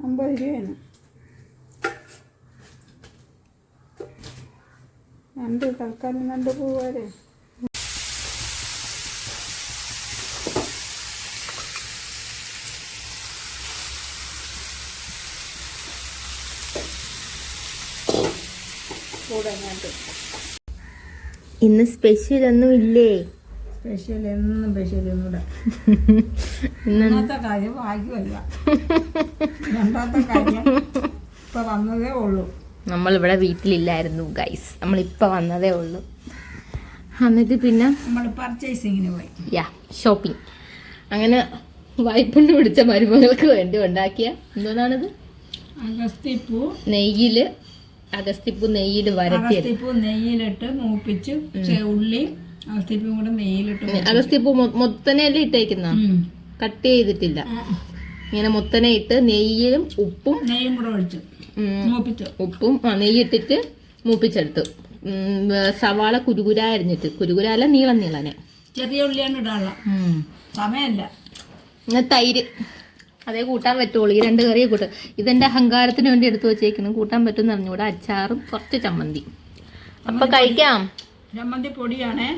50 രൂപയാണ്. 2 തൽക്കാലം 2 പോവാതെ. ഇന്ന് സ്പെഷ്യൽ ഒന്നും ഇല്ലേ? സ്പെഷ്യൽ എന്നും സ്പെഷ്യലൊന്നുമില്ല. ഇന്നത്തെ കാര്യം ഭാഗ്യമല്ല. രണ്ടാമത്തെ കാര്യം ഇപ്പം വന്നതേ ഉള്ളൂ. നമ്മളിവിടെ വീട്ടിലില്ലായിരുന്നു ഗൈസ്, നമ്മളിപ്പോൾ വന്നതേ ഉള്ളൂ. എന്നിട്ട് പിന്നെ നമ്മൾ പർച്ചേസിങ്ങിന് പോയി. ഷോപ്പിംഗ്. അങ്ങനെ വായ്പുണ്ട് പിടിച്ച മരുമകൾക്ക് വേണ്ടി ഉണ്ടാക്കിയ എന്തോന്നാണിത്? അഗസ്തിപ്പൂ വരട്ടിയത്. അഗസ്തിപ്പൂ നെയ്യിലിട്ട് മൂപ്പിച്ച് ഉള്ളി അഗസ്തിപ്പൂ കൂടെ നെയ്യിലിട്ട്. അഗസ്തിപ്പൂ മൊത്തനെയല്ലേ ഇട്ടേക്കുന്ന, കട്ട് ചെയ്തിട്ടില്ല. ഇങ്ങനെ മൊത്തനെ ഇട്ട് നെയ്യും കൂടെ ഒഴിച്ചു ഉപ്പും നെയ്യിട്ടിട്ട് മൂപ്പിച്ചെടുത്തു. സവാള കുരുകുര അരിഞ്ഞിട്ട്, കുരുകുരല്ല നീളനെ, ചെറിയ ഉള്ളിയാണ് ഇടാനുള്ള സമയമല്ല. തൈര് അതേ കൂട്ടാൻ പറ്റുള്ളൂ. ഈ 2 കറിയെ കൂട്ടും. ഇതെന്റെ അഹങ്കാരത്തിന് വേണ്ടി എടുത്തു വെച്ചേക്കണം, കൂട്ടാൻ പറ്റുമെന്ന് അറിഞ്ഞൂടെ. അച്ചാറും കുറച്ച് ചമ്മന്തി. അപ്പൊ കഴിക്കാം. ചമ്മന്തി പൊടിയാണേ.